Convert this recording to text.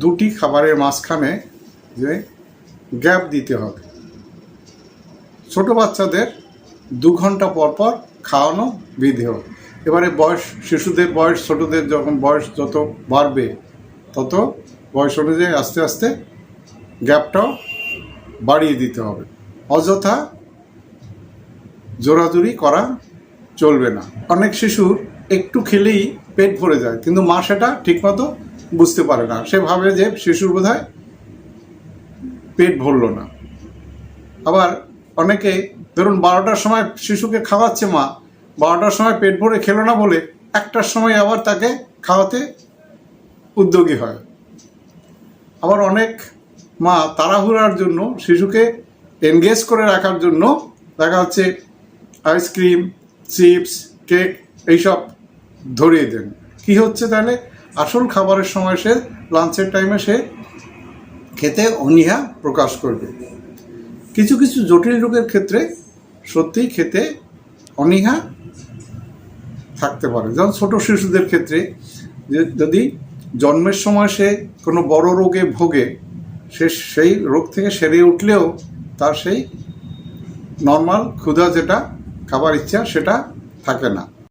দুটি খাবারের মাঝখানে যে গ্যাপ দিতে হবে। ছোট বাচ্চাদের 2 ঘন্টা পর পর খাওয়ানো বিধেয়। এবারে শিশুদের বয়স, ছোটদের যখন বয়স যত বাড়বে তত বয়স অনুযায়ী আস্তে আস্তে গ্যাপটাও বাড়িয়ে দিতে হবে। অযথা জোরাজুরি করা চলবে না। অনেক শিশুর একটু খেলেই পেট ভরে যায়, কিন্তু মা সেটা ঠিকমতো বুঝতে পারে না। সে ভাবে যে শিশুর বোধহয় পেট ভরলো না। আবার অনেকে ধরুন 12টার সময় শিশুকে খাওয়াচ্ছে মা, 12টার সময় পেট ভরে খেলো না বলে 1টার সময় আবার তাকে খাওয়াতে উদ্যোগী হয়। আবার অনেক মা তাড়াহুড়ার জন্য শিশুকে এনগেজ করে রাখার জন্য দেখা যাচ্ছে আইসক্রিম, চিপস, কেক এইসব ধরিয়ে দেন। কি হচ্ছে তাহলে? আসল খাবারের সময় সে লাঞ্চের টাইমে সে খেতে অনীহা প্রকাশ করবে। কিছু কিছু জটিল রোগের ক্ষেত্রে সত্যিই খেতে অনীহা থাকতে পারে। যেমন ছোট শিশুদের ক্ষেত্রে যদি জন্মের সময় সে কোনো বড় রোগে ভোগে, সে সেই রোগ থেকে সেরে উঠলেও তার সেই নর্মাল ক্ষুধা যেটা, খাবার ইচ্ছা, সেটা থাকে না।